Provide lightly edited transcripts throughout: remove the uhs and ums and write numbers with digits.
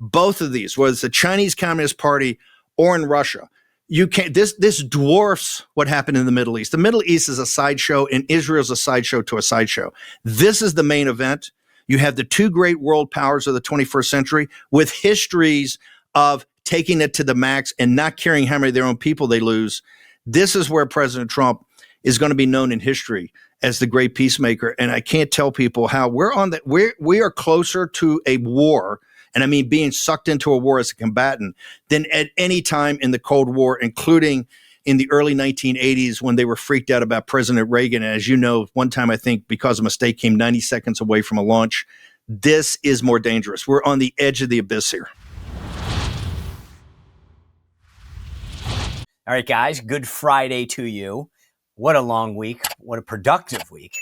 both of these, whether it's the Chinese Communist Party or in Russia, you can't. This dwarfs what happened in the Middle East. The Middle East is a sideshow, and Israel's a sideshow to a sideshow. This is the main event. You have the two great world powers of the 21st century with histories of taking it to the max and not caring how many of their own people they lose. This is where President Trump is going to be known in history as the great peacemaker. And I can't tell people how we are closer to a war, and I mean being sucked into a war as a combatant, than at any time in the Cold War, including in the early 1980s when they were freaked out about President Reagan. And as you know, one time, I think because of a mistake, came 90 seconds away from a launch. This is more dangerous. We're on the edge of the abyss here. All right, guys, good Friday to you. What a long week. What a productive week.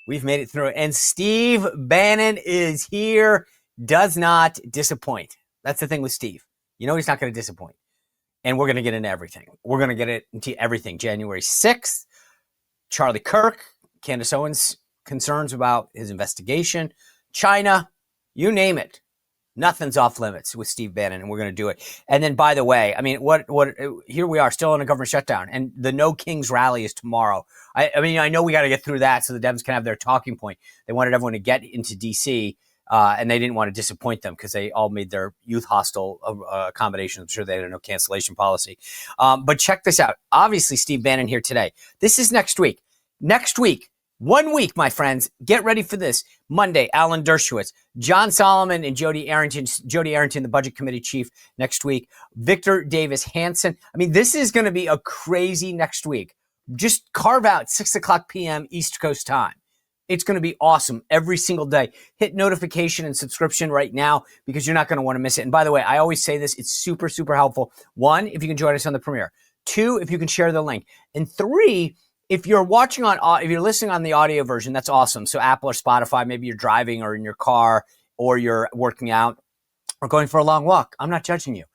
We've made it through. And Steve Bannon is here. Does not disappoint. That's the thing with Steve. You know he's not going to disappoint. And we're going to get into everything. We're going to get into everything. January 6th, Charlie Kirk, Candace Owens' concerns about his investigation, China, you name it. Nothing's off limits with Steve Bannon, and we're going to do it. And then, by the way, I mean, here we are still in a government shutdown, and the No Kings rally is tomorrow. I mean, I know we got to get through that so the Dems can have their talking point. They wanted everyone to get into D.C., and they didn't want to disappoint them because they all made their youth hostile accommodations. I'm sure they had a no cancellation policy. But check this out. Obviously, Steve Bannon here today. This is next week. Next week. 1 week, my friends. Get ready for this. Monday, Alan Dershowitz, John Solomon, and Jody Arrington, the Budget Committee chief next week. Victor Davis Hanson. I mean, this is going to be a crazy next week. Just carve out 6 o'clock p.m. East Coast time. It's going to be awesome every single day. Hit notification and subscription right now because you're not going to want to miss it. And by the way, I always say this. It's super, super helpful. 1, if you can join us on the premiere. 2, if you can share the link. And 3, if you're listening on the audio version, that's awesome. So Apple or Spotify, maybe you're driving or in your car or you're working out or going for a long walk. I'm not judging you.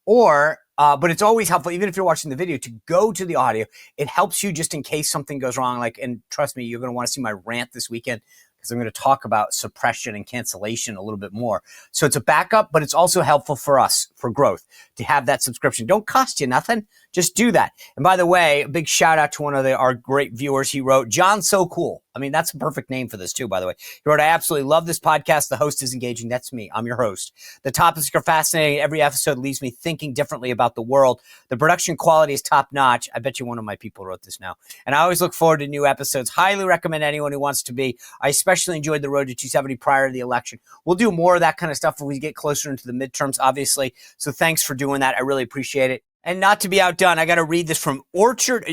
But it's always helpful, even if you're watching the video, to go to the audio. It helps you just in case something goes wrong. And trust me, you're going to want to see my rant this weekend because I'm going to talk about suppression and cancellation a little bit more. So it's a backup, but it's also helpful for us for growth to have that subscription. Don't cost you nothing. Just do that. And by the way, a big shout out to one of our great viewers. He wrote, John So Cool. I mean, that's a perfect name for this too, by the way. He wrote, I absolutely love this podcast. The host is engaging. That's me. I'm your host. The topics are fascinating. Every episode leaves me thinking differently about the world. The production quality is top notch. I bet you one of my people wrote this now. And I always look forward to new episodes. Highly recommend anyone who wants to be. I especially enjoyed the road to 270 prior to the election. We'll do more of that kind of stuff when we get closer into the midterms, obviously. So thanks for doing that. I really appreciate it. And not to be outdone, I got to read this from Orchard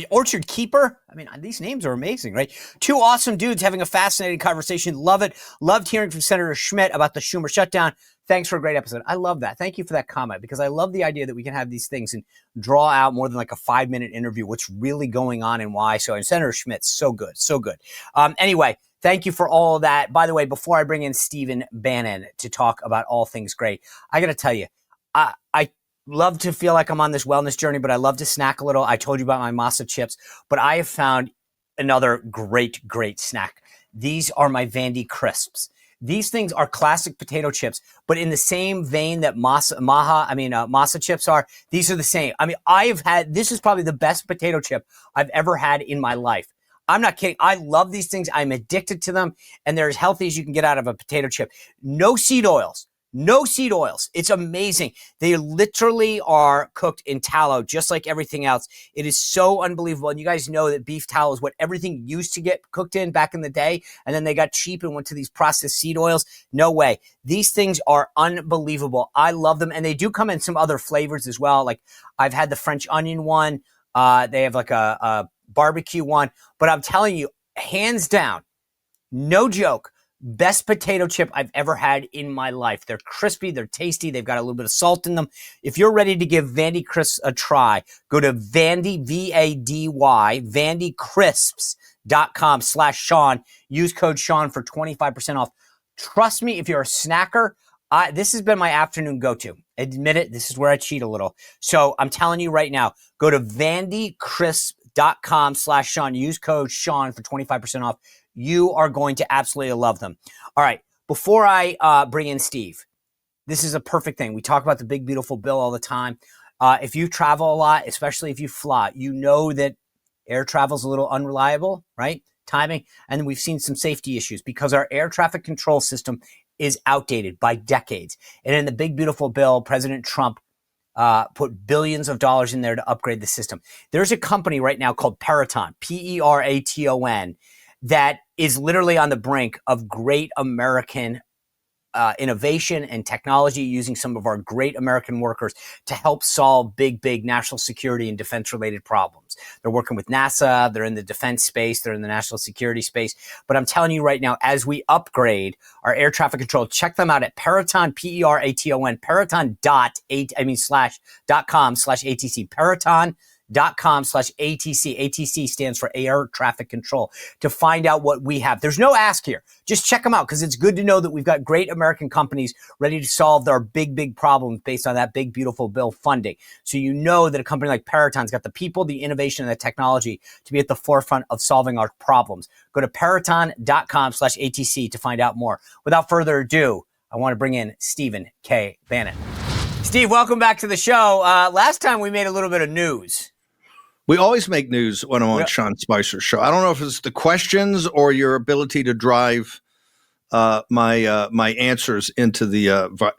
Keeper. I mean, these names are amazing, right? 2 awesome dudes having a fascinating conversation. Love it. Loved hearing from Senator Schmidt about the Schumer shutdown. Thanks for a great episode. I love that. Thank you for that comment because I love the idea that we can have these things and draw out more than like a 5-minute interview, what's really going on and why. So, and Senator Schmidt, so good, so good. Anyway, thank you for all of that. By the way, before I bring in Stephen Bannon to talk about all things great, I got to tell you, I love to feel like I'm on this wellness journey, but I love to snack a little. I told you about my masa chips, but I have found another great snack. These are my Vandy Crisps. These things are classic potato chips, but in the same vein that masa chips are, these are the same. I mean, this is probably the best potato chip I've ever had in my life. I'm not kidding. I love these things. I'm addicted to them, and they're as healthy as you can get out of a potato chip. No seed oils. No seed oils. It's amazing. They literally are cooked in tallow, just like everything else. It is so unbelievable. And you guys know that beef tallow is what everything used to get cooked in back in the day. And then they got cheap and went to these processed seed oils. No way. These things are unbelievable. I love them. And they do come in some other flavors as well. Like I've had the French onion one. They have like a barbecue one. But I'm telling you, hands down, no joke, best potato chip I've ever had in my life. They're crispy. They're tasty. They've got a little bit of salt in them. If you're ready to give Vandy Crisps a try, go to Vandy, V-A-D-Y, VandyCrisps.com/Sean. Use code Sean for 25% off. Trust me, if you're a snacker, this has been my afternoon go-to. Admit it, this is where I cheat a little. So I'm telling you right now, go to VandyCrisps.com/Sean. Use code Sean for 25% off. You are going to absolutely love them. All right, before I bring in Steve, this is a perfect thing. We talk about the big, beautiful bill all the time. If you travel a lot, especially if you fly, you know that air travel is a little unreliable, right? Timing. And we've seen some safety issues because our air traffic control system is outdated by decades. And in the big, beautiful bill, President Trump put billions of dollars in there to upgrade the system. There's a company right now called Peraton, Peraton, that is literally on the brink of great American innovation and technology, using some of our great American workers to help solve big national security and defense related problems. They're working with NASA. They're in the defense space. They're in the national security space. But I'm telling you right now, as we upgrade our air traffic control, check them out at Peraton, Peraton, Peraton.com/ATC, Peraton.com/ATC. ATC stands for air traffic control, to find out what we have. There's no ask here. Just check them out, because it's good to know that we've got great American companies ready to solve our big problems based on that big, beautiful bill funding. So you know that a company like Peraton's got the people, the innovation, and the technology to be at the forefront of solving our problems. Go to Peraton.com/ATC to find out more. Without further ado, I want to bring in Stephen K. Bannon. Steve, welcome back to the show. Last time we made a little bit of news. We always make news when I'm on Sean Spicer's show. I don't know if it's the questions or your ability to drive my answers into the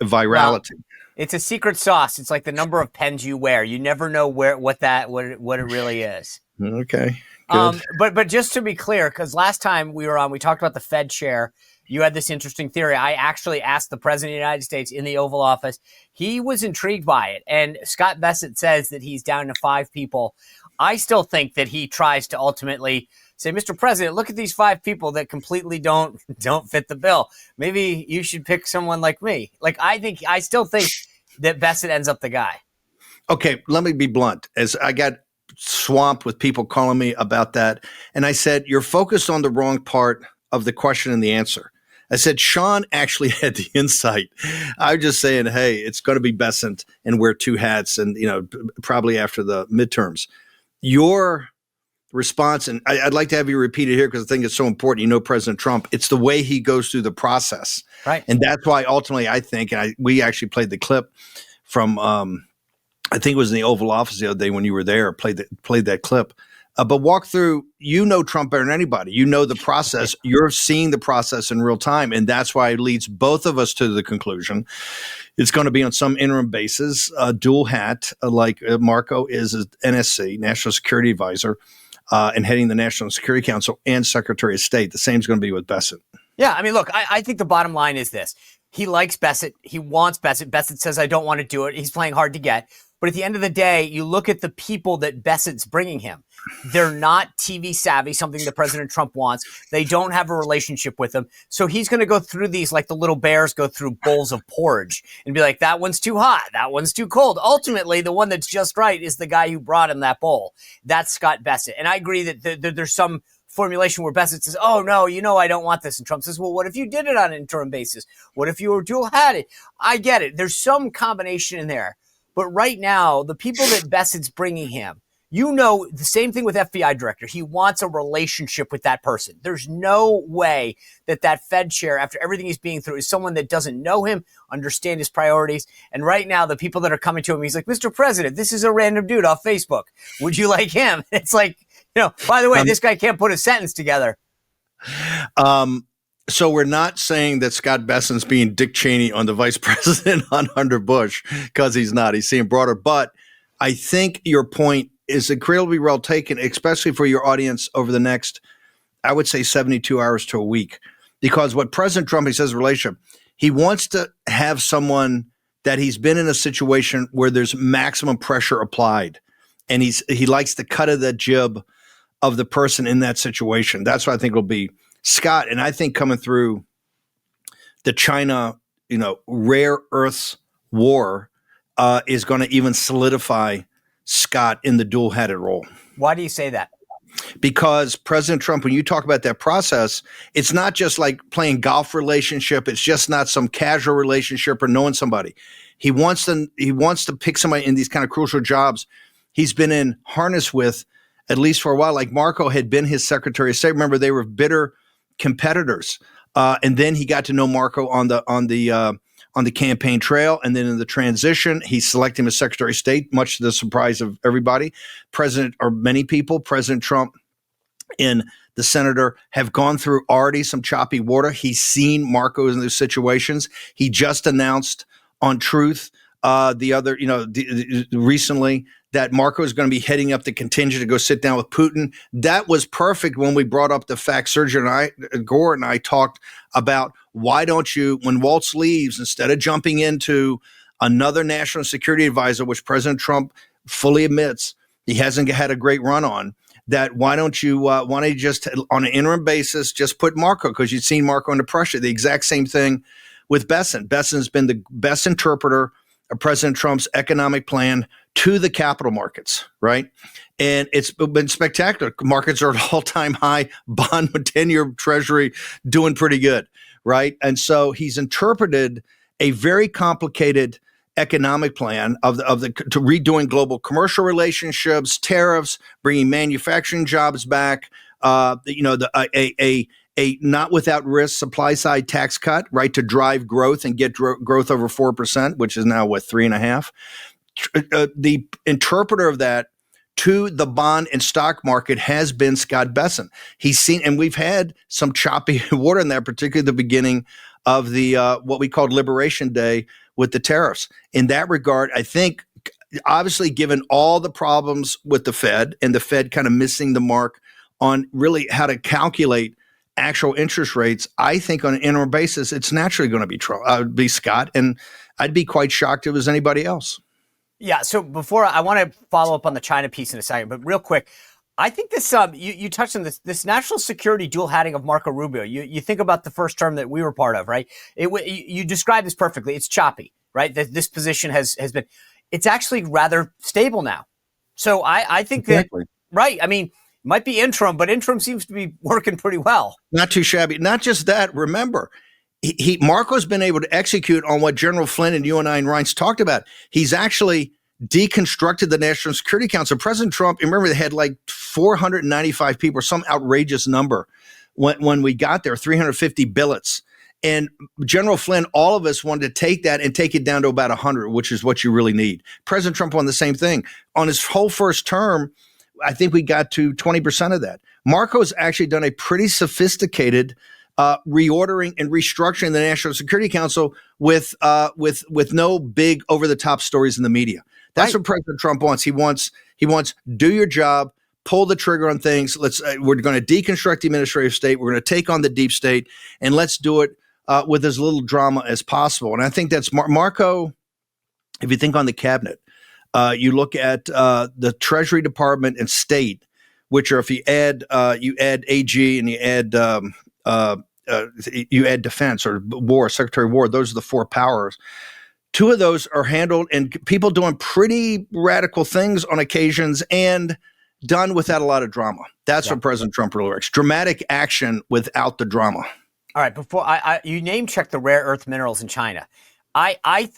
virality. Well, it's a secret sauce. It's like the number of pens you wear. You never know what it really is. Okay. Good. But just to be clear, because last time we were on, we talked about the Fed chair. You had this interesting theory. I actually asked the president of the United States in the Oval Office. He was intrigued by it. And Scott Bessent says that he's down to 5 people. I still think that he tries to ultimately say, Mr. President, look at these 5 people that completely don't fit the bill. Maybe you should pick someone like me. I still think that Bessent ends up the guy. Okay, let me be blunt. As I got swamped with people calling me about that, and I said, you're focused on the wrong part of the question and the answer. I said, Sean actually had the insight. I'm just saying, hey, it's going to be Bessent and wear 2 hats, and probably after the midterms. Your response, and I'd like to have you repeat it here because I think it's so important. President Trump, it's the way he goes through the process. Right. And that's why ultimately I think, and we actually played the clip from, I think it was in the Oval Office the other day when you were there, played that clip. But walk through, Trump better than anybody. You know the process. You're seeing the process in real time. And that's why it leads both of us to the conclusion it's going to be on some interim basis, dual hat, like Marco is an NSC, National Security Advisor, and heading the National Security Council and Secretary of State. The same is going to be with Bessent. Yeah, I mean, look, I think the bottom line is this. He likes Bessent. He wants Bessent. Bessent says, I don't want to do it. He's playing hard to get. But at the end of the day, you look at the people that Bessent's bringing him. They're not TV savvy, something that President Trump wants. They don't have a relationship with him. So he's going to go through these like the little bears go through bowls of porridge and be like, that one's too hot. That one's too cold. Ultimately, the one that's just right is the guy who brought him that bowl. That's Scott Bessent. And I agree that there's some formulation where Bessent says, oh, no, I don't want this. And Trump says, well, what if you did it on an interim basis? What if you were dual-hatted? I get it. There's some combination in there. But right now, the people that Bessent's bringing him, the same thing with FBI director. He wants a relationship with that person. There's no way that Fed chair, after everything he's being through, is someone that doesn't know him, understand his priorities. And right now, the people that are coming to him, he's like, Mr. President, this is a random dude off Facebook. Would you like him? It's like, by the way, this guy can't put a sentence together. So we're not saying that Scott Bessent's being Dick Cheney on the vice president on Hunter Bush, because he's not. He's seeing broader. But I think your point is incredibly well taken, especially for your audience over the next, I would say, 72 hours to a week. Because what President Trump, he says, relationship, he wants to have someone that he's been in a situation where there's maximum pressure applied. And he likes the cut of the jib of the person in that situation. That's what I think will be Scott. And I think coming through the China, rare earths war is going to even solidify Scott in the dual-headed role. Why do you say that? Because President Trump, when you talk about that process, it's not just like playing golf relationship. It's just not some casual relationship or knowing somebody. He wants to pick somebody in these kind of crucial jobs he's been in harness with, at least for a while. Like Marco had been his Secretary of State. Remember, they were bitter competitors. And then he got to know Marco on the on the campaign trail. And then in the transition, he selected him as Secretary of State, much to the surprise of everybody. Many people, President Trump and the senator have gone through already some choppy water. He's seen Marco in those situations. He just announced on Truth recently that Marco is going to be heading up the contingent to go sit down with Putin. That was perfect when we brought up the fact. Sergio and Gore and I talked about why don't you, when Waltz leaves, instead of jumping into another national security advisor, which President Trump fully admits he hasn't had a great run on, that why don't you just on an interim basis just put Marco, because you've seen Marco under pressure. The exact same thing with Bessent. Bessent's been the best interpreter of President Trump's economic plan to the capital markets, right? And it's been spectacular. Markets are at all-time high. Bond with 10-year Treasury doing pretty good, right? And so he's interpreted a very complicated economic plan to redoing global commercial relationships, tariffs, bringing manufacturing jobs back, a not without risk supply side tax cut, right, to drive growth and get growth over 4%, which is now 3.5%. The interpreter of that to the bond and stock market has been Scott Bessent. He's seen, and we've had some choppy water in that, particularly at the beginning of the what we called Liberation Day with the tariffs. In that regard, I think, obviously, given all the problems with the Fed and the Fed kind of missing the mark on really how to calculate actual interest rates, I think on an interim basis, it's naturally going to be Scott, and I'd be quite shocked if it was anybody else. Yeah. So before I want to follow up on the China piece in a second, but real quick, I think this you touched on this national security dual hatting of Marco Rubio. You think about the first term that we were part of, right? You described this perfectly. It's choppy, right? This position has been. It's actually rather stable now. So I think exactly. That right. I mean, might be interim, but interim seems to be working pretty well. Not too shabby. Not just that. Remember, Marco's been able to execute on what General Flynn and you and I and Reince talked about. He's actually deconstructed the National Security Council. President Trump, remember, they had 495 people, some outrageous number when we got there, 350 billets. And General Flynn, all of us wanted to take that and take it down to about 100, which is what you really need. President Trump won the same thing. On his whole first term, I think we got to 20% of that. Marco's actually done a pretty sophisticated reordering and restructuring the National Security Council with no big over-the-top stories in the media. That's right. What President Trump wants. He wants do your job, pull the trigger on things. We're going to deconstruct the administrative state. We're going to take on the deep state, and let's do it with as little drama as possible. And I think that's Marco. If you think on the cabinet, you look at the Treasury Department and State, which are, if you add AG and you add defense or war, Secretary of War, those are the four powers. Two of those are handled and people doing pretty radical things on occasions and done without a lot of drama. That's what President Trump really likes. Dramatic action without the drama. All right. Before you name check the rare earth minerals in China. I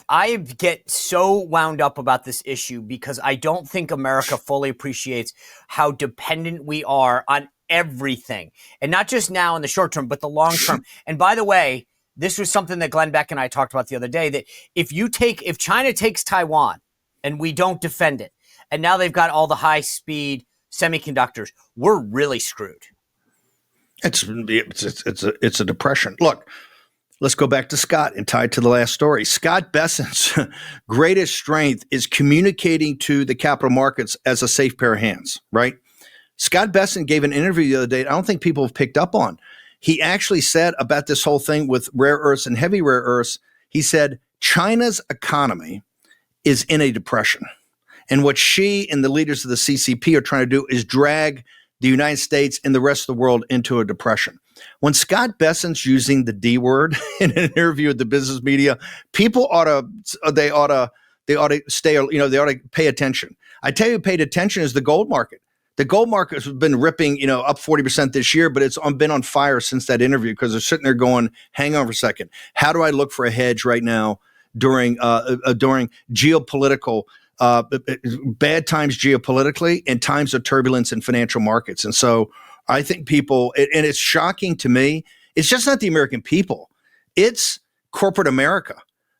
get so wound up about this issue because I don't think America fully appreciates how dependent we are on everything, and not just now in the short term, but the long term. And by the way, this was something that Glenn Beck and I talked about the other day, that if China takes Taiwan and we don't defend it, and now they've got all the high speed semiconductors, we're really screwed. It's a depression. Look, let's go back to Scott and tie it to the last story. Scott Bessent's greatest strength is communicating to the capital markets as a safe pair of hands, right? Scott Bessent gave an interview the other day I don't think people have picked up on. He actually said about this whole thing with rare earths and heavy rare earths, he said, China's economy is in a depression. And what she and the leaders of the CCP are trying to do is drag the United States and the rest of the world into a depression. When Scott Bessent's using the D word in an interview with the business media, people ought to stay, they ought to pay attention. I tell you, paid attention is the gold market. The gold market has been ripping, up 40% this year, but it's been on fire since that interview because they're sitting there going, hang on for a second. How do I look for a hedge right now during geopolitical bad times geopolitically and times of turbulence in financial markets? And so I think people, and it's shocking to me, it's just not the American people. It's corporate America.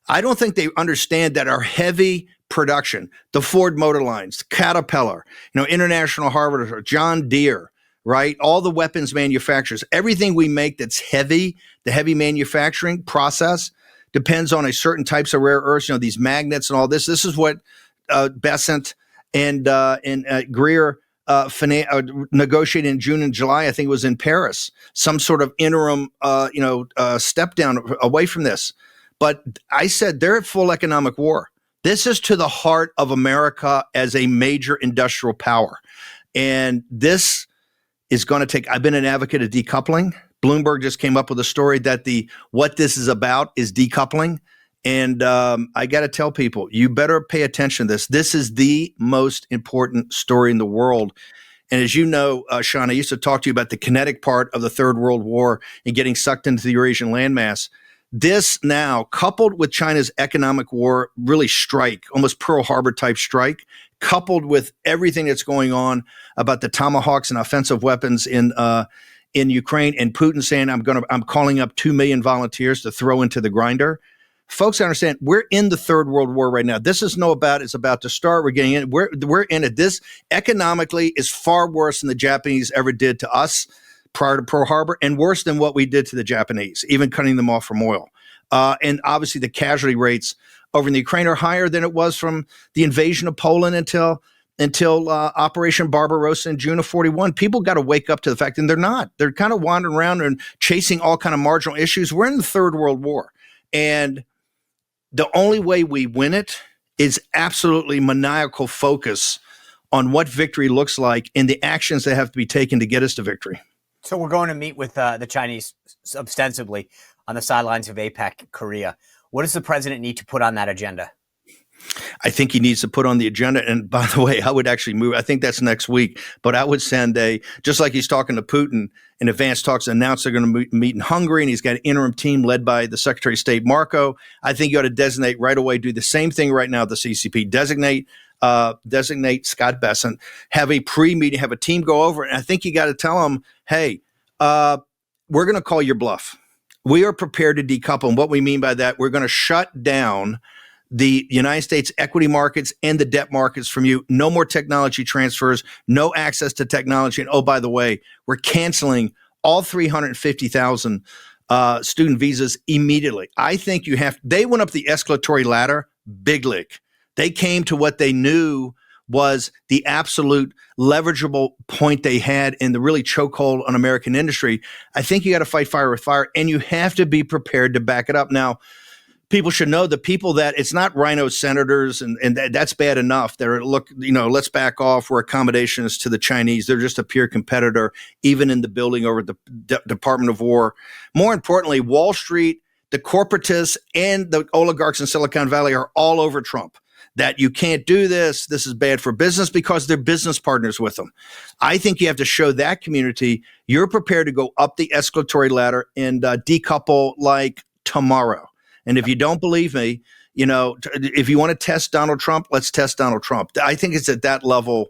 I don't think they understand that our heavy production, the Ford Motor Lines, Caterpillar, International Harvester, John Deere, right? All the weapons manufacturers, everything we make that's heavy, the heavy manufacturing process depends on a certain types of rare earths, these magnets and all this. This is what Bessent and Greer negotiated in June and July. I think it was in Paris, some sort of interim, step down away from this. But I said they're at full economic war. This is to the heart of America as a major industrial power. And this is going to take, I've been an advocate of decoupling. Bloomberg just came up with a story that what this is about is decoupling. And I got to tell people, you better pay attention to this. This is the most important story in the world. And as you know, Sean, I used to talk to you about the kinetic part of the Third World War and getting sucked into the Eurasian landmass. This now, coupled with China's economic war, really strike, almost Pearl Harbor type strike, coupled with everything that's going on about the tomahawks and offensive weapons in Ukraine, and Putin saying, I'm calling up 2 million volunteers to throw into the grinder. Folks, understand, we're in the Third World War right now. This is it's about to start. We're getting in. We're in it. This economically is far worse than the Japanese ever did to us prior to Pearl Harbor, and worse than what we did to the Japanese, even cutting them off from oil. And obviously the casualty rates over in the Ukraine are higher than it was from the invasion of Poland until Operation Barbarossa in June of 41. People got to wake up to the fact, and they're not. They're kind of wandering around and chasing all kind of marginal issues. We're in the Third World War. And the only way we win it is absolutely maniacal focus on what victory looks like and the actions that have to be taken to get us to victory. So we're going to meet with the Chinese ostensibly on the sidelines of APEC Korea. What does the president need to put on that agenda? I think he needs to put on the agenda. And by the way, I would actually move. I think that's next week. But I would send just like he's talking to Putin in advance talks, announced they're going to meet in Hungary, and he's got an interim team led by the Secretary of State, Marco. I think you ought to designate right away, do the same thing right now at the CCP. Designate Scott Bessent, have a pre-meeting, have a team go over it. And I think you got to tell them, hey, we're going to call your bluff. We are prepared to decouple. And what we mean by that, we're going to shut down the United States equity markets and the debt markets from you. No more technology transfers, no access to technology. And oh, by the way, we're canceling all 350,000 student visas immediately. I think they went up the escalatory ladder, big league. They came to what they knew was the absolute leverageable point they had in the really chokehold on American industry. I think you got to fight fire with fire, and you have to be prepared to back it up. Now, people should know the people that it's not rhino senators, and that's bad enough. They're let's back off. We're accommodations to the Chinese. They're just a peer competitor, even in the building over the Department of War. More importantly, Wall Street, the corporatists, and the oligarchs in Silicon Valley are all over Trump. That you can't do this. This is bad for business, because they're business partners with them. I think you have to show that community you're prepared to go up the escalatory ladder and decouple like tomorrow. And if you don't believe me, if you want to test Donald Trump, let's test Donald Trump. I think it's at that level.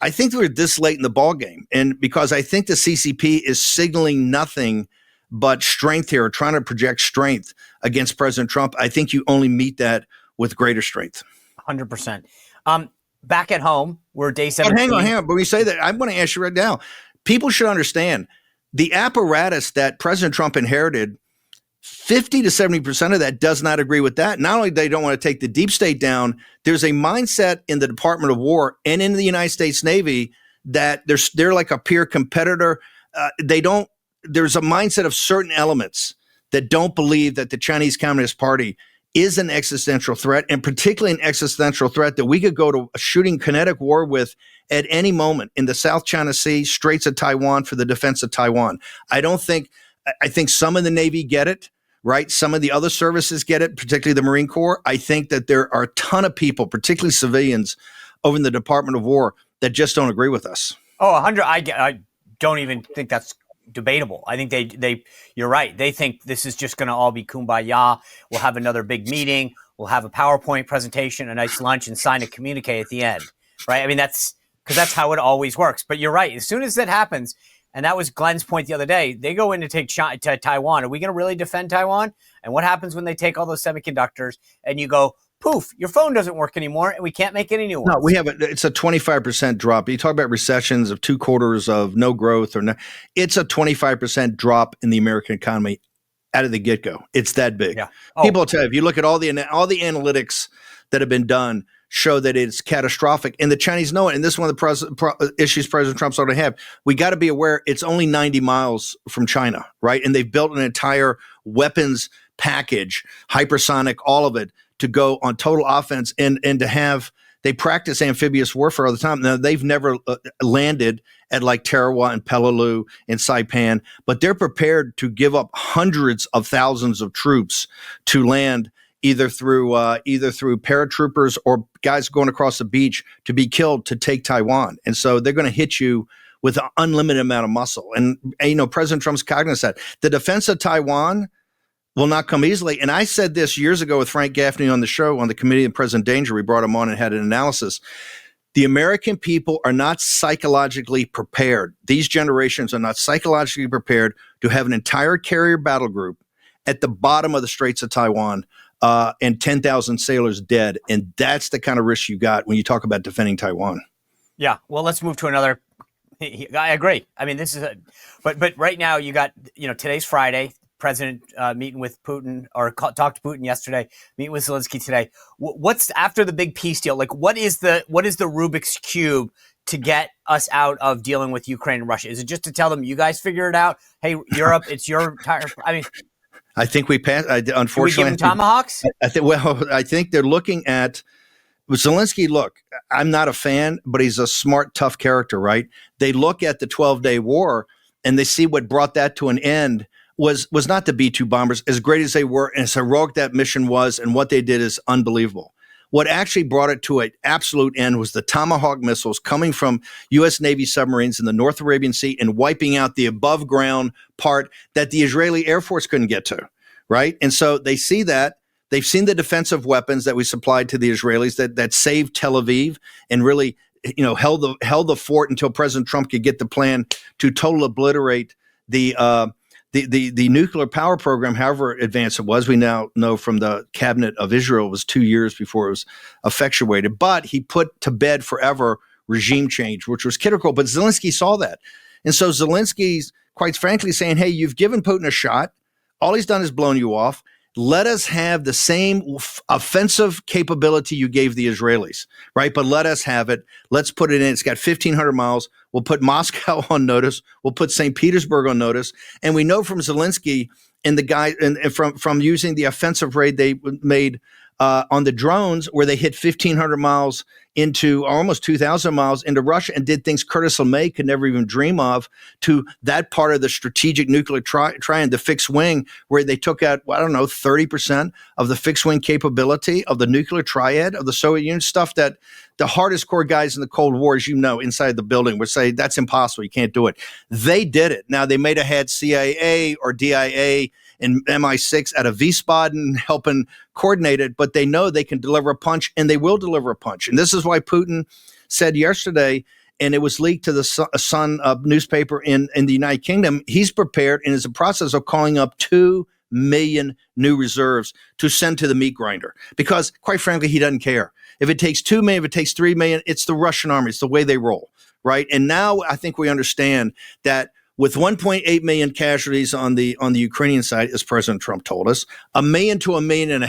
I think we're this late in the ball game, and because I think the CCP is signaling nothing but strength here, trying to project strength against President Trump. I think you only meet that with greater strength. 100%. Back at home, we're day 17. Hang on. But we say that, I'm going to ask you right now. People should understand the apparatus that President Trump inherited. 50 to 70% of that does not agree with that. Not only they don't want to take the deep state down, there's a mindset in the Department of War and in the United States Navy that they're like a peer competitor. There's a mindset of certain elements that don't believe that the Chinese Communist Party is an existential threat, and particularly an existential threat that we could go to a shooting kinetic war with at any moment in the South China Sea, Straits of Taiwan, for the defense of Taiwan. I think some of the Navy get it, right? Some of the other services get it, particularly the Marine Corps. I think that there are a ton of people, particularly civilians, over in the Department of War that just don't agree with us. Oh, 100. I don't even think that's debatable. I think you're right. They think this is just going to all be kumbaya. We'll have another big meeting. We'll have a PowerPoint presentation, a nice lunch, and sign a communique at the end, right? I mean, that's how it always works. But you're right. As soon as that happens, And that was Glenn's point the other day. They go in to take to Taiwan. Are we going to really defend Taiwan? And what happens when they take all those semiconductors and you go, poof, your phone doesn't work anymore and we can't make any new ones? No, it's a 25% drop. You talk about recessions of 2 quarters of no growth it's a 25% drop in the American economy out of the get-go. It's that big. Yeah. People will tell you, if you look at all the analytics that have been done, show that it's catastrophic. And the Chinese know it. And this is one of the issues President Trump's already have. We got to be aware it's only 90 miles from China, right? And they've built an entire weapons package, hypersonic, all of it, to go on total offense and to have, they practice amphibious warfare all the time. Now, they've never landed at like Tarawa and Peleliu and Saipan, but they're prepared to give up hundreds of thousands of troops to land either through paratroopers or guys going across the beach to be killed to take Taiwan. And so they're going to hit you with an unlimited amount of muscle. And President Trump's cognizant that the defense of Taiwan will not come easily. And I said this years ago with Frank Gaffney on the show, on the Committee of President Danger. We brought him on and had an analysis. The American people are not psychologically prepared. These generations are not psychologically prepared to have an entire carrier battle group at the bottom of the Straits of Taiwan and 10,000 sailors dead. And that's the kind of risk you got when you talk about defending Taiwan. Yeah. Well, let's move to another. I agree. I mean, this is but right now you got, today's Friday. President meeting with Putin, or talked to Putin yesterday, meeting with Zelensky today. What's after the big peace deal? Like, what is the Rubik's Cube to get us out of dealing with Ukraine and Russia? Is it just to tell them, you guys figure it out? Hey, Europe, it's your time. I mean, I think we passed. Unfortunately, we give them tomahawks. I think they're looking at Zelensky. Look, I'm not a fan, but he's a smart, tough character, right? They look at the 12-day war and they see what brought that to an end. Was not the B-2 bombers, as great as they were and as heroic that mission was, and what they did is unbelievable. What actually brought it to an absolute end was the Tomahawk missiles coming from U.S. Navy submarines in the North Arabian Sea and wiping out the above ground part that the Israeli Air Force couldn't get to, right? And so they see that. They've seen the defensive weapons that we supplied to the Israelis that saved Tel Aviv and really held the fort until President Trump could get the plan to totally obliterate the nuclear power program, however advanced it was. We now know from the cabinet of Israel it was 2 years before it was effectuated. But he put to bed forever regime change, which was critical. But Zelensky saw that. And so Zelensky's quite frankly saying, hey, you've given Putin a shot. All he's done is blown you off. Let us have the same offensive capability you gave the Israelis, right? But let us have it. Let's put it in. It's got 1,500 miles. We'll put Moscow on notice. We'll put St. Petersburg on notice. And we know from Zelensky and the guy, and from using the offensive raid they made on the drones, where they hit 1,500 miles into almost 2,000 miles into Russia and did things Curtis LeMay could never even dream of, to that part of the strategic nuclear triad, the fixed wing, where they took out, 30% of the fixed wing capability of the nuclear triad of the Soviet Union, stuff that the hardest core guys in the Cold War, as you know, inside the building would say, that's impossible. You can't do it. They did it. Now, they may have had CIA or DIA and MI6 out of Wiesbaden helping coordinate it, but they know they can deliver a punch, and they will deliver a punch. And this is why Putin said yesterday, and it was leaked to the Sun newspaper in the United Kingdom, he's prepared and is in the process of calling up 2 million new reserves to send to the meat grinder, because quite frankly, he doesn't care. If it takes 2 million, if it takes 3 million, it's the Russian army. It's the way they roll, right? And now I think we understand that with 1.8 million casualties on the Ukrainian side, as President Trump told us, 1 million to 1.5 million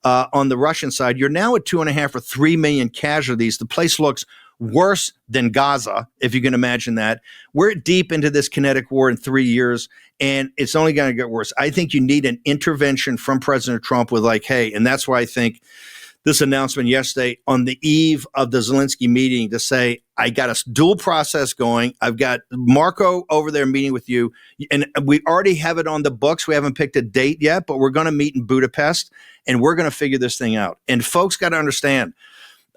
on the Russian side, you're now at 2.5 or 3 million casualties. The place looks worse than Gaza, if you can imagine that. We're deep into this kinetic war in 3 years, and it's only going to get worse. I think you need an intervention from President Trump with hey, and that's why I think this announcement yesterday on the eve of the Zelensky meeting to say, I got a dual process going. I've got Marco over there meeting with you, and we already have it on the books. We haven't picked a date yet, but we're going to meet in Budapest, and we're going to figure this thing out. And folks got to understand,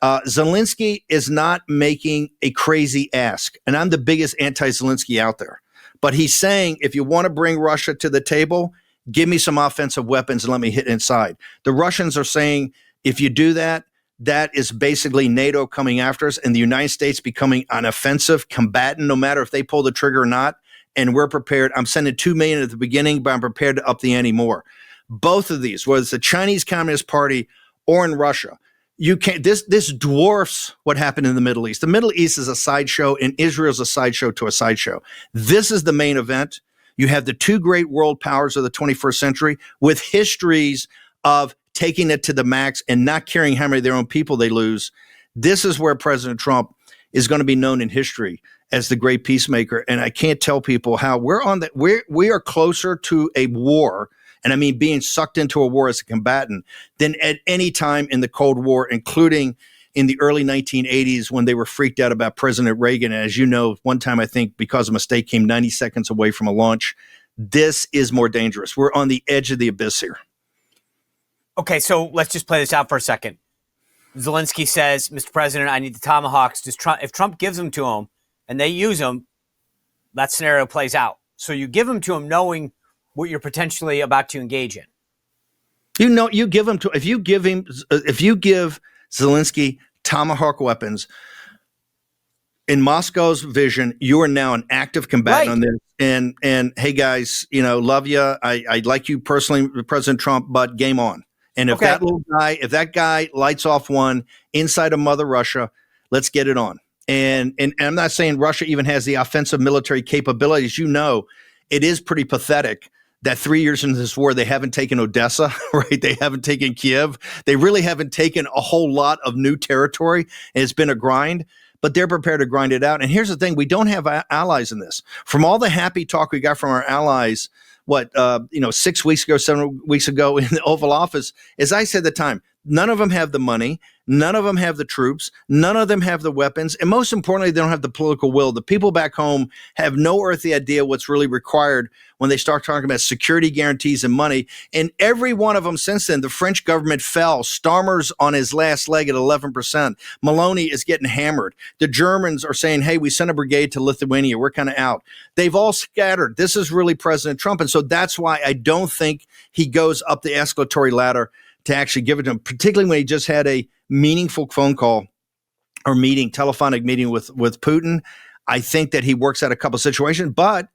Zelensky is not making a crazy ask, and I'm the biggest anti-Zelensky out there. But he's saying, if you want to bring Russia to the table, give me some offensive weapons and let me hit inside. The Russians are saying, if you do that, that is basically NATO coming after us and the United States becoming an offensive combatant, no matter if they pull the trigger or not. And we're prepared. I'm sending $2 million at the beginning, but I'm prepared to up the ante more. Both of these, whether it's the Chinese Communist Party or in Russia, you can't. This dwarfs what happened in the Middle East. The Middle East is a sideshow, and Israel's a sideshow to a sideshow. This is the main event. You have the two great world powers of the 21st century with histories of taking it to the max and not caring how many of their own people they lose. This is where President Trump is going to be known in history as the great peacemaker. And I can't tell people how we're on that. We are closer to a war, and I mean being sucked into a war as a combatant, than at any time in the Cold War, including in the early 1980s when they were freaked out about President Reagan. And as you know, one time I think because of a mistake came 90 seconds away from a launch. This is more dangerous. We're on the edge of the abyss here. Okay, so let's just play this out for a second. Zelensky says, Mr. President, I need the tomahawks. If Trump gives them to him and they use them, that scenario plays out. So you give them to him knowing what you're potentially about to engage in. You give him to, if you give Zelensky tomahawk weapons, in Moscow's vision, you are now an active combatant on this. And hey guys, love you. I like you personally, President Trump, but game on. And if that guy lights off one inside of Mother Russia, let's get it on. And I'm not saying Russia even has the offensive military capabilities. It is pretty pathetic that 3 years into this war, they haven't taken Odessa, right? They haven't taken Kiev. They really haven't taken a whole lot of new territory. And it's been a grind, but they're prepared to grind it out. And here's the thing. We don't have allies in this. From all the happy talk we got from our allies, 6 weeks ago, 7 weeks ago in the Oval Office, as I said at the time, none of them have the money. None of them have the troops. None of them have the weapons. And most importantly, they don't have the political will. The people back home have no earthly idea what's really required when they start talking about security guarantees and money. And every one of them since then, the French government fell. Starmer's on his last leg at 11%. Maloney is getting hammered. The Germans are saying, hey, we sent a brigade to Lithuania. We're kind of out. They've all scattered. This is really President Trump. And so that's why I don't think he goes up the escalatory ladder to actually give it to him, particularly when he just had a meaningful phone call or telephonic meeting with Putin. I think that he works out a couple of situations, but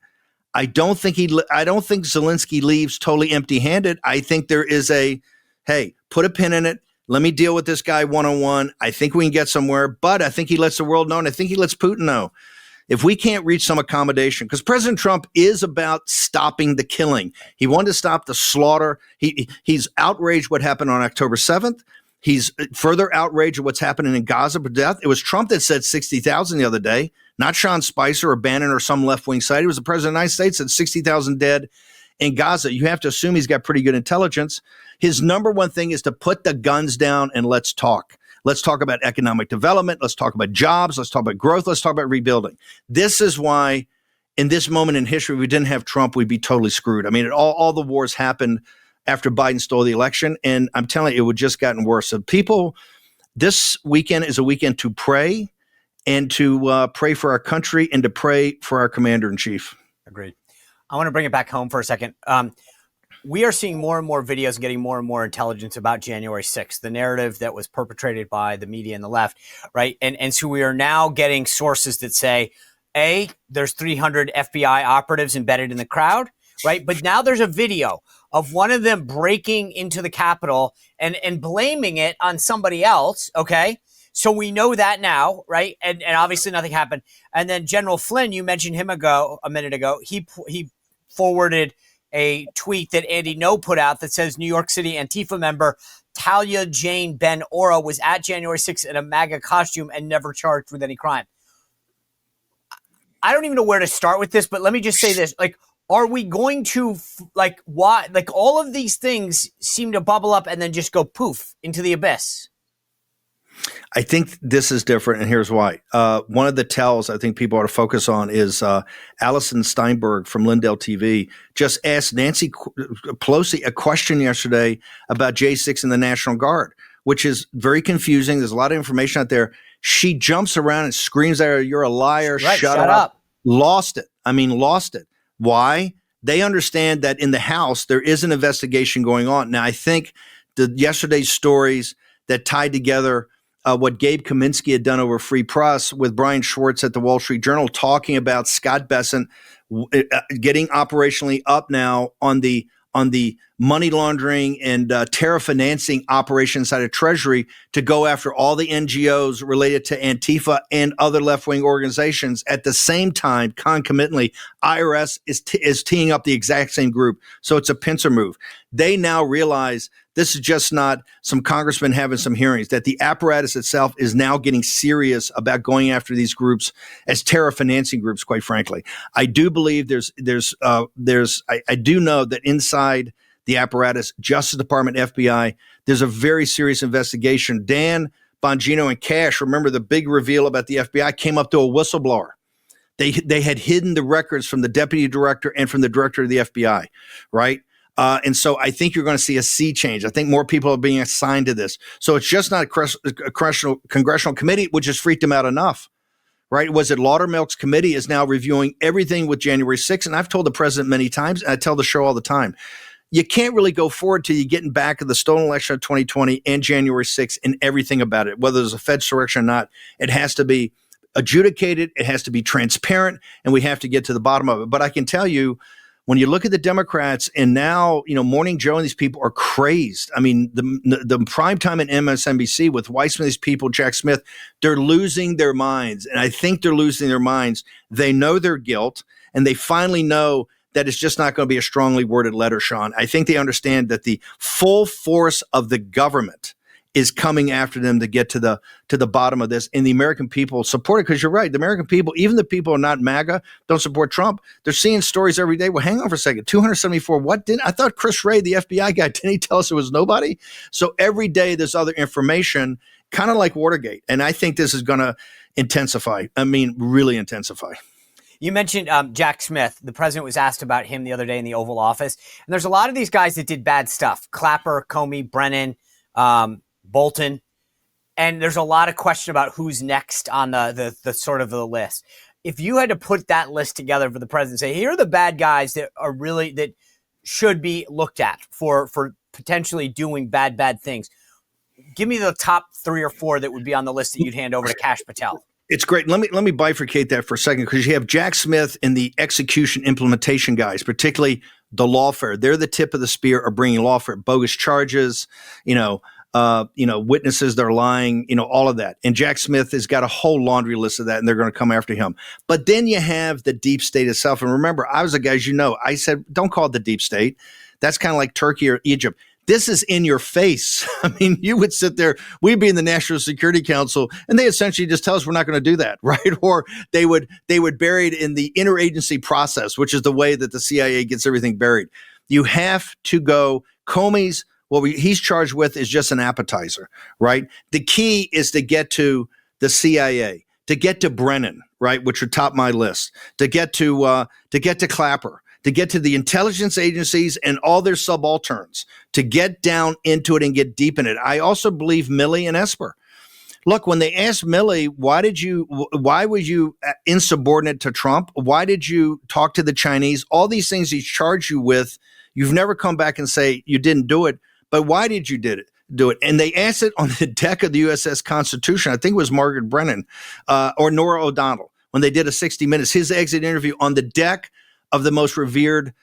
I don't think Zelensky leaves totally empty-handed. I think there is hey, put a pin in it. Let me deal with this guy one-on-one. I think we can get somewhere, but I think he lets the world know, and I think he lets Putin know. If we can't reach some accommodation, because President Trump is about stopping the killing. He wanted to stop the slaughter. He's outraged what happened on October 7th. He's further outraged at what's happening in Gaza for death. It was Trump that said 60,000 the other day, not Sean Spicer or Bannon or some left-wing site. It was the President of the United States that said 60,000 dead in Gaza. You have to assume he's got pretty good intelligence. His number one thing is to put the guns down and let's talk. Let's talk about economic development. Let's talk about jobs. Let's talk about growth. Let's talk about rebuilding. This is why in this moment in history, if we didn't have Trump, we'd be totally screwed. I mean, all the wars happened after Biden stole the election. And I'm telling you, it would just gotten worse. So this weekend is a weekend to pray and to pray for our country and to pray for our commander in chief. Agreed. I want to bring it back home for a second. We are seeing more and more videos and getting more and more intelligence about January 6th, the narrative that was perpetrated by the media and the left, right? And so we are now getting sources that say, there's 300 FBI operatives embedded in the crowd, right? But now there's a video of one of them breaking into the Capitol and blaming it on somebody else, okay? So we know that now, right? And obviously nothing happened. And then General Flynn, you mentioned him a minute ago, he forwarded a tweet that Andy No put out that says New York City Antifa member Talia Jane Ben Ora was at January 6th in a MAGA costume and never charged with any crime. I don't even know where to start with this, but let me just say this. Are we going to, why? All of these things seem to bubble up and then just go poof into the abyss. I think this is different, and here's why. One of the tells I think people ought to focus on is Allison Steinberg from Lindell TV just asked Nancy Pelosi a question yesterday about J6 and the National Guard, which is very confusing. There's a lot of information out there. She jumps around and screams at her, "You're a liar, right, shut up. Lost it. Lost it. Why? They understand that in the House, there is an investigation going on. Now, I think yesterday's stories that tied together what Gabe Kaminsky had done over Free Press with Brian Schwartz at the Wall Street Journal, talking about Scott Bessent getting operationally up now on the money laundering and terror financing operations side of Treasury to go after all the NGOs related to Antifa and other left-wing organizations. At the same time, concomitantly, IRS is teeing up the exact same group. So it's a pincer move. They now realize this is just not some congressman having some hearings, that the apparatus itself is now getting serious about going after these groups as terror financing groups, quite frankly. I do believe I do know that inside the apparatus, Justice Department, FBI, there's a very serious investigation. Dan Bongino and Kash, remember the big reveal about the FBI, came up to a whistleblower. They had hidden the records from the deputy director and from the director of the FBI, right? And so I think you're going to see a sea change. I think more people are being assigned to this. So it's just not a congressional committee, which has freaked them out enough, right? Was it Laudermilk's committee is now reviewing everything with January 6th. And I've told the president many times, and I tell the show all the time, you can't really go forward till you get in back of the stolen election of 2020 and January 6th and everything about it, whether there's a Fed insurrection or not. It has to be adjudicated. It has to be transparent, and we have to get to the bottom of it. But I can tell you, when you look at the Democrats and now, Morning Joe and these people are crazed. I mean, the prime time in MSNBC with Weissman, these people, Jack Smith, they're losing their minds. And I think they're losing their minds. They know their guilt, and they finally know that it's just not going to be a strongly worded letter, Sean. I think they understand that the full force of the government is coming after them to get to the bottom of this. And the American people support it, because you're right. The American people, even the people who are not MAGA, don't support Trump. They're seeing stories every day. Well, hang on for a second. 274. I thought Chris Wray, the FBI guy, didn't he tell us it was nobody? So every day there's other information, kind of like Watergate. And I think this is going to intensify. I mean, really intensify. You mentioned Jack Smith. The president was asked about him the other day in the Oval Office. And there's a lot of these guys that did bad stuff. Clapper, Comey, Brennan, Bolton. And there's a lot of question about who's next on the sort of the list. If you had to put that list together for the president, say, here are the bad guys that are really, that should be looked at for potentially doing bad things. Give me the top 3 or 4 that would be on the list that you'd hand over to Kash Patel. It's great. Let me bifurcate that for a second, because you have Jack Smith and the execution implementation guys, particularly the lawfare. They're the tip of the spear of bringing lawfare, bogus charges, witnesses that are lying, all of that. And Jack Smith has got a whole laundry list of that, and they're going to come after him. But then you have the deep state itself. And remember, I was a guy, as you know, I said, don't call it the deep state. That's kind of like Turkey or Egypt. This is in your face. I mean, you would sit there, we'd be in the National Security Council, and they essentially just tell us we're not going to do that, right? Or they would bury it in the interagency process, which is the way that the CIA gets everything buried. You have to go. Comey's, he's charged with is just an appetizer, right? The key is to get to the CIA, to get to Brennan, right, which are top my list, to get to Clapper, to get to the intelligence agencies and all their subalterns, to get down into it and get deep in it. I also believe Milley and Esper. Look, when they asked Milley, why was you insubordinate to Trump? Why did you talk to the Chinese? All these things he's charged you with, you've never come back and say you didn't do it, but why did you do it? And they asked it on the deck of the USS Constitution. I think it was Margaret Brennan or Nora O'Donnell when they did a 60 Minutes, his exit interview on the deck of the most revered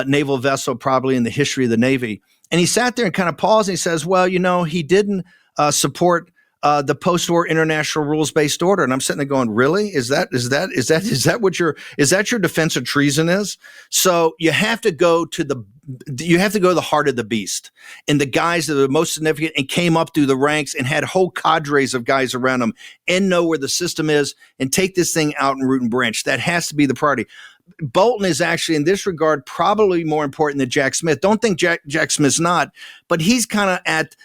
naval vessel probably in the history of the Navy. And he sat there and kind of paused and he says, well, he didn't support the post-war international rules-based order. And I'm sitting there going, really? Is that your defense of treason is? So you have to go to the heart of the beast, and the guys that are the most significant and came up through the ranks and had whole cadres of guys around them and know where the system is and take this thing out in root and branch. That has to be the priority. Bolton is actually in this regard probably more important than Jack Smith. Don't think Jack Smith's not, but he's kind of at,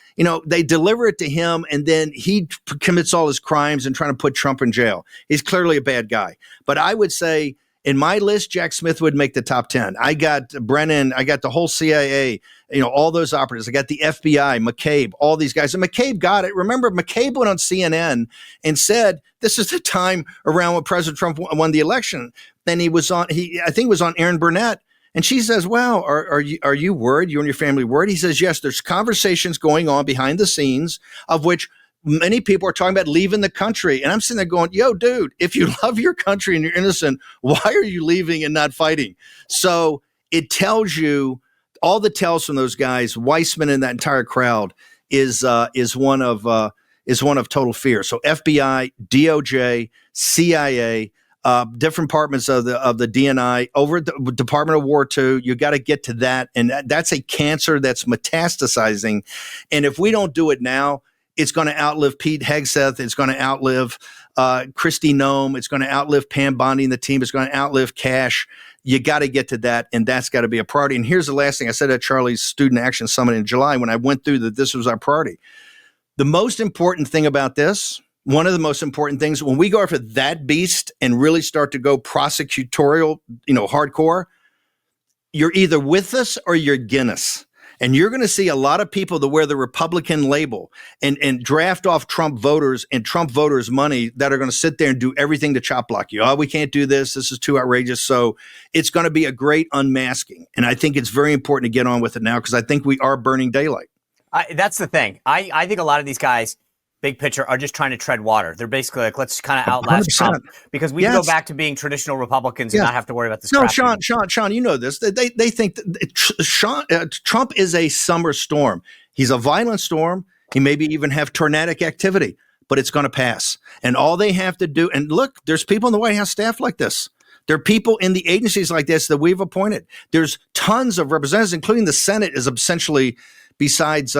they deliver it to him and then he commits all his crimes and trying to put Trump in jail. He's clearly a bad guy. But I would say in my list, Jack Smith would make the top 10. I got Brennan, I got the whole CIA, all those operatives. I got the FBI, McCabe, all these guys. And McCabe got it. Remember, McCabe went on CNN and said, this is the time around when President Trump won the election. Then I think it was on Aaron Burnett. And she says, well, are you worried? You and your family worried? He says, yes, there's conversations going on behind the scenes of which many people are talking about leaving the country. And I'm sitting there going, yo, dude, if you love your country and you're innocent, why are you leaving and not fighting? So it tells you all the tells from those guys, Weissman and that entire crowd is one of total fear. So FBI, DOJ, CIA, different departments of the DNI, over the Department of War too. You got to get to that, and that's a cancer that's metastasizing. And if we don't do it now, it's going to outlive Pete Hegseth. It's going to outlive Kristi Noem. It's going to outlive Pam Bondi and the team. It's going to outlive Kash. You got to get to that, and that's got to be a priority. And here's the last thing I said at Charlie's Student Action Summit in July when I went through that this was our priority. The most important thing about this, one of the most important things, when we go after that beast and really start to go prosecutorial, hardcore, you're either with us or you're against us. And you're going to see a lot of people that wear the Republican label and draft off Trump voters and Trump voters' money that are going to sit there and do everything to chop block you. Oh, we can't do this. This is too outrageous. So it's going to be a great unmasking. And I think it's very important to get on with it now because I think we are burning daylight. That's the thing. I think a lot of these guys, big picture, are just trying to tread water. They're basically like, let's kind of outlast 100%. Trump because we can go back to being traditional Republicans and not have to worry about this. No, Sean, you know this. They think that Trump is a summer storm. He's a violent storm. He maybe even have tornadic activity, but it's going to pass. And all they have to do, and look, there's people in the White House staff like this. There are people in the agencies like this that we've appointed. There's tons of representatives, including the Senate is essentially, besides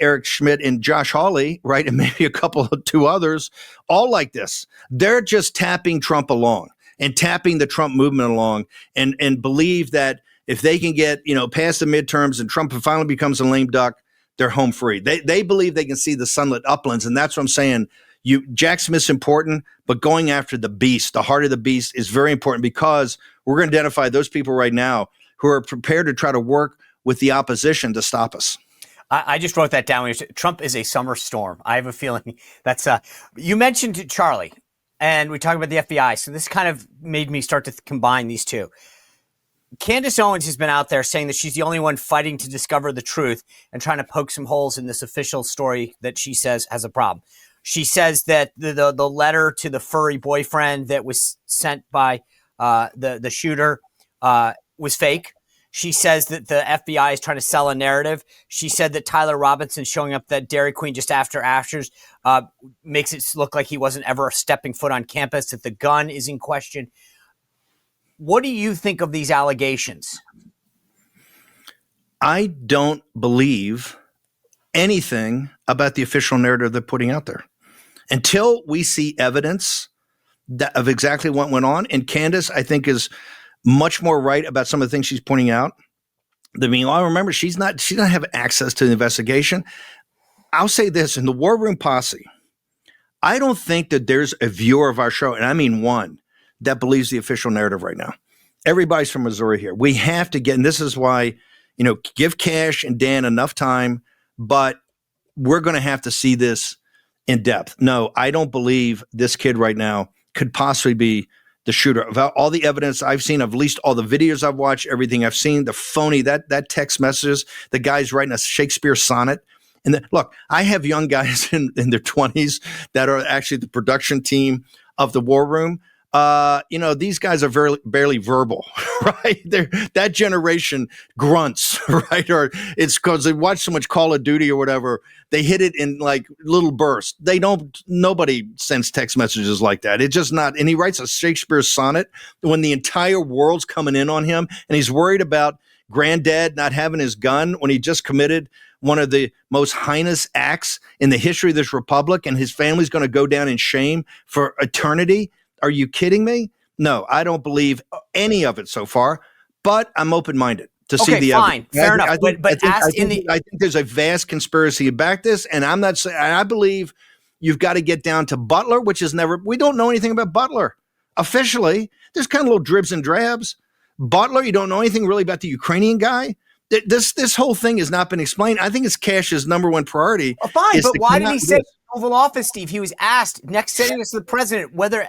Eric Schmidt and Josh Hawley, right, and maybe a couple of two others, all like this. They're just tapping Trump along and tapping the Trump movement along and believe that if they can get, past the midterms and Trump finally becomes a lame duck, they're home free. They believe they can see the sunlit uplands. And that's what I'm saying. Jack Smith's important, but going after the beast, the heart of the beast is very important because we're going to identify those people right now who are prepared to try to work with the opposition to stop us. I just wrote that down. Trump is a summer storm. I have a feeling that's you mentioned Charlie, and we talked about the FBI. So this kind of made me start to combine these two. Candace Owens has been out there saying that she's the only one fighting to discover the truth and trying to poke some holes in this official story that she says has a problem. She says that the letter to the furry boyfriend that was sent by the shooter was fake. She says that the FBI is trying to sell a narrative. She said that Tyler Robinson showing up at Dairy Queen just after Asher's makes it look like he wasn't ever stepping foot on campus, that the gun is in question. What do you think of these allegations? I don't believe anything about the official narrative they're putting out there until we see evidence of exactly what went on. And Candace, I think, is much more right about some of the things she's pointing out. Meanwhile, remember, she's not have access to the investigation. I'll say this, in the War Room Posse, I don't think that there's a viewer of our show, and I mean one, that believes the official narrative right now. Everybody's from Missouri here. We have to get, and this is why, give Kash and Dan enough time, but we're going to have to see this in depth. No, I don't believe this kid right now could possibly be the shooter. Of all the evidence I've seen, of at least all the videos I've watched, everything I've seen, the phony, that text messages, the guy's writing a Shakespeare sonnet. And look, I have young guys in their 20s that are actually the production team of the War Room. These guys are barely verbal, right? That generation grunts, right? Or it's because they watch so much Call of Duty or whatever. They hit it in like little bursts. Nobody sends text messages like that. It's just not. And he writes a Shakespeare sonnet when the entire world's coming in on him and he's worried about granddad not having his gun when he just committed one of the most heinous acts in the history of this republic, and his family's going to go down in shame for eternity. Are you kidding me? No, I don't believe any of it so far, but I'm open-minded to see the evidence. Fair enough. I think there's a vast conspiracy to back this, and I'm not saying, I believe you've got to get down to Butler, we don't know anything about Butler officially. There's kind of little dribs and drabs. Butler, you don't know anything really about the Ukrainian guy. This whole thing has not been explained. I think it's Kash's number one priority. Oh, fine, but why did he say Oval Office, Steve? He was asked next sitting next to the president whether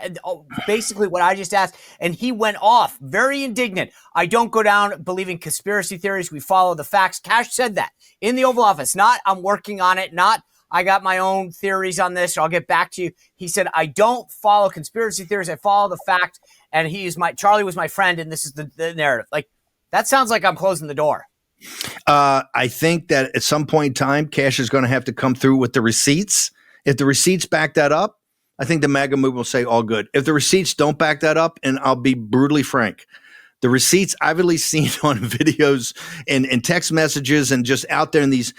basically what I just asked, and he went off very indignant. I don't go down believing conspiracy theories. We follow the facts. Kash said that in the Oval Office. Not I'm working on it. Not I got my own theories on this. I'll get back to you. He said, I don't follow conspiracy theories. I follow the fact. And Charlie was my friend, and this is the narrative. Like, that sounds like I'm closing the door. I think that at some point in time, Kash is going to have to come through with the receipts. If the receipts back that up, I think the MAGA movement will say all good. If the receipts don't back that up, and I'll be brutally frank, the receipts I've at least seen on videos and text messages and just out there in these,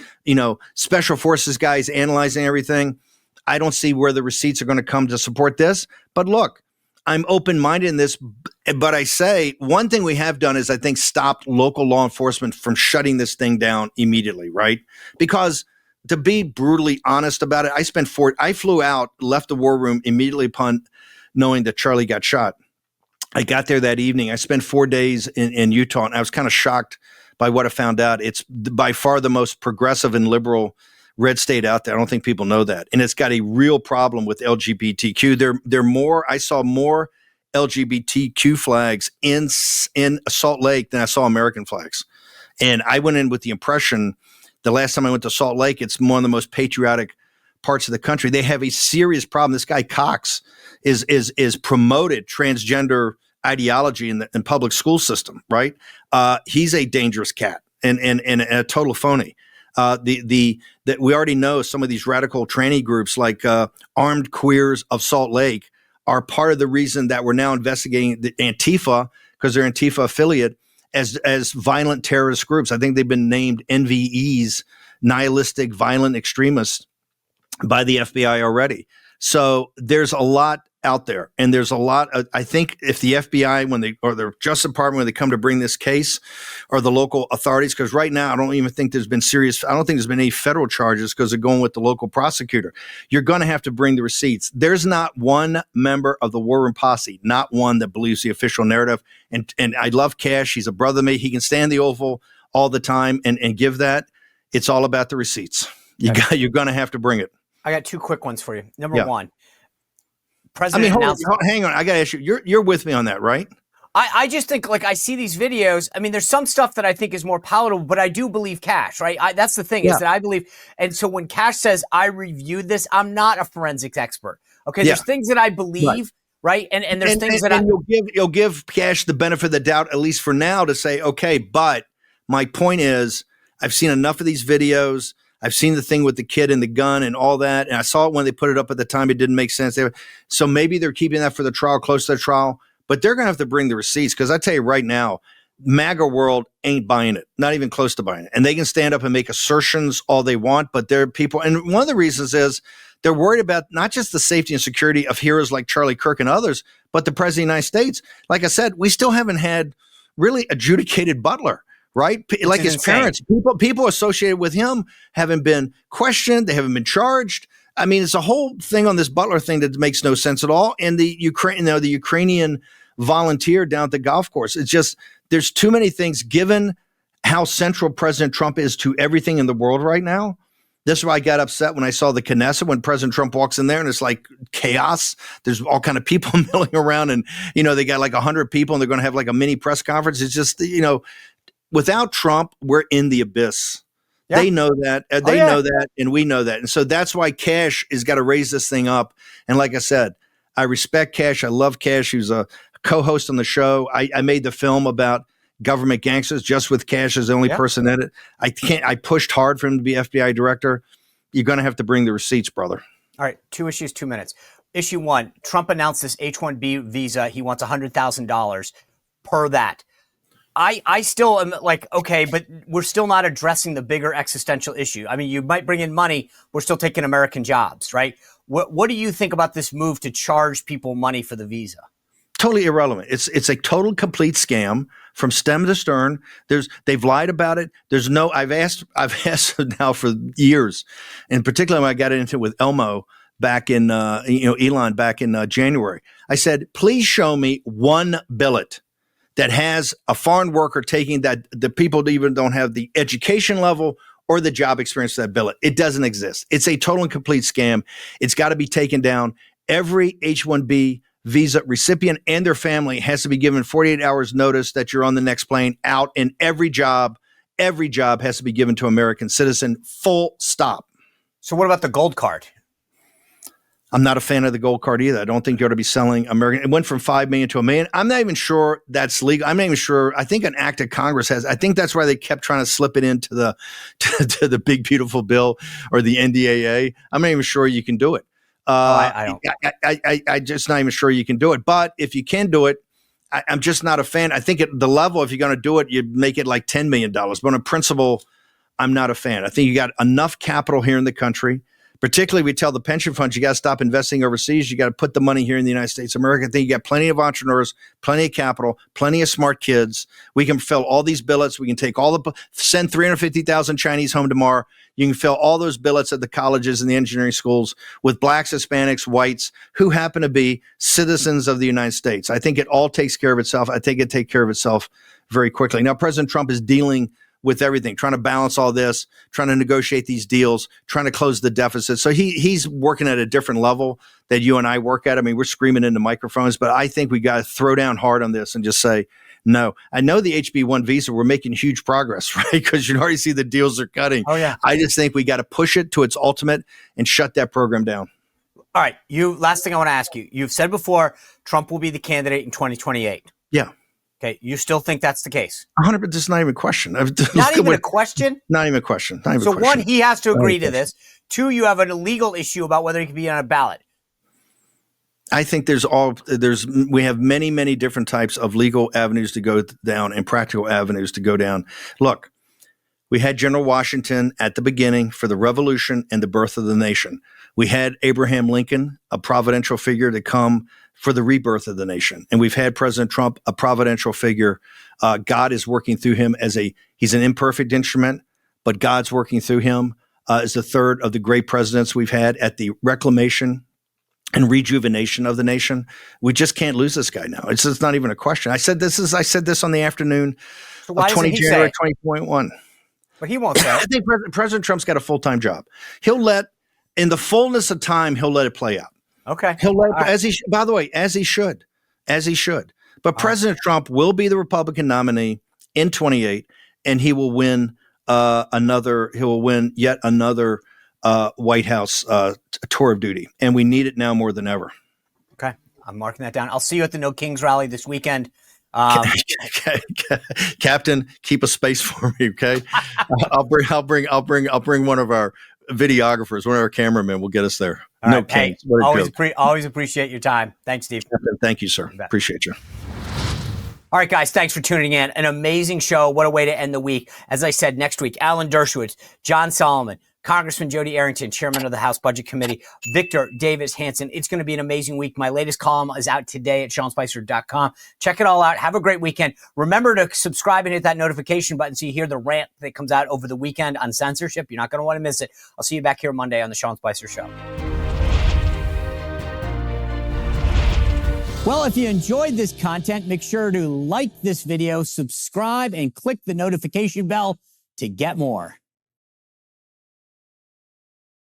special forces guys analyzing everything, I don't see where the receipts are going to come to support this. But look, I'm open-minded in this, but I say one thing we have done is I think stopped local law enforcement from shutting this thing down immediately, right? Because to be brutally honest about it, I flew out, left the war room immediately upon knowing that Charlie got shot. I got there that evening. I spent 4 days in Utah, and I was kind of shocked by what I found out. It's by far the most progressive and liberal red state out there. I don't think people know that. And it's got a real problem with LGBTQ. I saw more LGBTQ flags in Salt Lake than I saw American flags. And I went in with the impression the last time I went to Salt Lake, it's one of the most patriotic parts of the country. They have a serious problem. This guy Cox is promoted transgender ideology in the public school system, right? He's a dangerous cat and a total phony. That we already know some of these radical tranny groups like Armed Queers of Salt Lake are part of the reason that we're now investigating the Antifa, because they're Antifa affiliate, as violent terrorist groups. I think they've been named NVEs, nihilistic violent extremists, by the FBI already. So there's a lot out there, and there's a lot. I think if the FBI, or the Justice Department, when they come to bring this case, or the local authorities, because right now I don't think there's been any federal charges because they're going with the local prosecutor. You're going to have to bring the receipts. There's not one member of the War Room Posse, not one, that believes the official narrative. And I love Kash. He's a brother to me. He can stand the Oval all the time and give that. It's all about the receipts. You're going to have to bring it. I got two quick ones for you. Number one. Hang on. I got to ask you. You're with me on that, right? I just think, like, I see these videos. I mean, there's some stuff that I think is more palatable, but I do believe Kash, right? That's the thing is that I believe. And so when Kash says, I reviewed this, I'm not a forensics expert. Okay. There's things that I believe, right? And there's things that you'll give Kash the benefit of the doubt, at least for now, to say, okay, but my point is, I've seen enough of these videos. I've seen the thing with the kid and the gun and all that. And I saw it when they put it up at the time. It didn't make sense. So maybe they're keeping that for the trial, close to the trial. But they're going to have to bring the receipts, because I tell you right now, MAGA world ain't buying it, not even close to buying it. And they can stand up and make assertions all they want, but they're people. And one of the reasons is they're worried about not just the safety and security of heroes like Charlie Kirk and others, but the President of the United States. Like I said, we still haven't had really adjudicated Butler. Right? Like his parents, people associated with him haven't been questioned. They haven't been charged. I mean, it's a whole thing on this Butler thing that makes no sense at all. And the Ukrainian volunteer down at the golf course. It's just, there's too many things given how central President Trump is to everything in the world right now. This is why I got upset when I saw the Knesset, when President Trump walks in there and it's like chaos. There's all kind of people milling around, and, they got like 100 people and they're going to have like a mini press conference. It's just, without Trump, we're in the abyss. Yeah. They know that. They know that, and we know that. And so that's why Kash has got to raise this thing up. And like I said, I respect Kash. I love Kash. He was a co-host on the show. I made the film about government gangsters just with Kash as the only person in it. I pushed hard for him to be FBI director. You're going to have to bring the receipts, brother. All right. 2 issues, 2 minutes. Issue 1, Trump announced this H-1B visa. He wants $100,000 per that. I still am like, okay, but we're still not addressing the bigger existential issue. I mean, you might bring in money. We're still taking American jobs, right? What do you think about this move to charge people money for the visa? Totally irrelevant. It's a total complete scam from stem to stern. They've lied about it. I've asked now for years, in particular when I got into it with Elmo back in Elon back in January. I said, please show me one billet that has a foreign worker taking that the people even don't have the education level or the job experience for that billet. It doesn't exist. It's a total and complete scam. It's got to be taken down. Every H-1B visa recipient and their family has to be given 48 hours notice that you're on the next plane out, and every job has to be given to American citizen, full stop. So what about the gold card? I'm not a fan of the gold card either. I don't think you ought to be selling American. It went from 5 million to 1 million. I'm not even sure that's legal. I'm not even sure. I think an act of Congress has. I think that's why they kept trying to slip it into the to the big beautiful bill or the NDAA. I'm not even sure you can do it. I don't. I just not even sure you can do it. But if you can do it, I'm just not a fan. I think at the level, if you're going to do it, you make it like $10 million. But on principle, I'm not a fan. I think you got enough capital here in the country. Particularly, we tell the pension funds, you got to stop investing overseas. You got to put the money here in the United States of America. I think you got plenty of entrepreneurs, plenty of capital, plenty of smart kids. We can fill all these billets. We can take send 350,000 Chinese home tomorrow. You can fill all those billets at the colleges and the engineering schools with blacks, Hispanics, whites who happen to be citizens of the United States. I think it all takes care of itself. I think it takes care of itself very quickly. Now, President Trump is dealing with everything, trying to balance all this, trying to negotiate these deals, trying to close the deficit. So he's working at a different level that you and I work at. I mean, we're screaming into microphones, but I think we got to throw down hard on this and just say, no. I know the HB1 visa, we're making huge progress, right? Because you already see the deals are cutting. Oh, yeah. I just think we got to push it to its ultimate and shut that program down. All right. Last thing I want to ask you. You've said before, Trump will be the candidate in 2028. Yeah. Okay, you still think that's the case? 100%. This is not even a question. Not even a question? Not even a question. Not even so a question. One, he has to agree to this. Two, you have an illegal issue about whether he can be on a ballot. I think we have many, many different types of legal avenues to go down and practical avenues to go down. Look, we had General Washington at the beginning for the Revolution and the birth of the nation. We had Abraham Lincoln, a providential figure, to come for the rebirth of the nation. And we've had President Trump, a providential figure. God is working through him he's an imperfect instrument, but God's working through him as the third of the great presidents we've had at the reclamation and rejuvenation of the nation. We just can't lose this guy now. It's not even a question. I said this on the afternoon of 20 January 2021. But he won't say it. I think President Trump's got a full-time job. In the fullness of time, he'll let it play out. Okay. He'll let it, by the way, as he should. But President Trump will be the Republican nominee in 28, and he will win yet another White House tour of duty. And we need it now more than ever. Okay. I'm marking that down. I'll see you at the No Kings rally this weekend. Captain, keep a space for me, okay? I'll bring one of our videographers, one of our cameramen will get us there. All right. Hey, always appreciate your time. Thanks, Steve. Thank you, sir. Appreciate you. All right, guys, thanks for tuning in. An amazing show. What a way to end the week. As I said, next week, Alan Dershowitz, John Solomon, Congressman Jody Arrington, chairman of the House Budget Committee, Victor Davis Hanson. It's going to be an amazing week. My latest column is out today at SeanSpicer.com. Check it all out. Have a great weekend. Remember to subscribe and hit that notification button so you hear the rant that comes out over the weekend on censorship. You're not going to want to miss it. I'll see you back here Monday on the Sean Spicer Show. Well, if you enjoyed this content, make sure to like this video, subscribe, and click the notification bell to get more.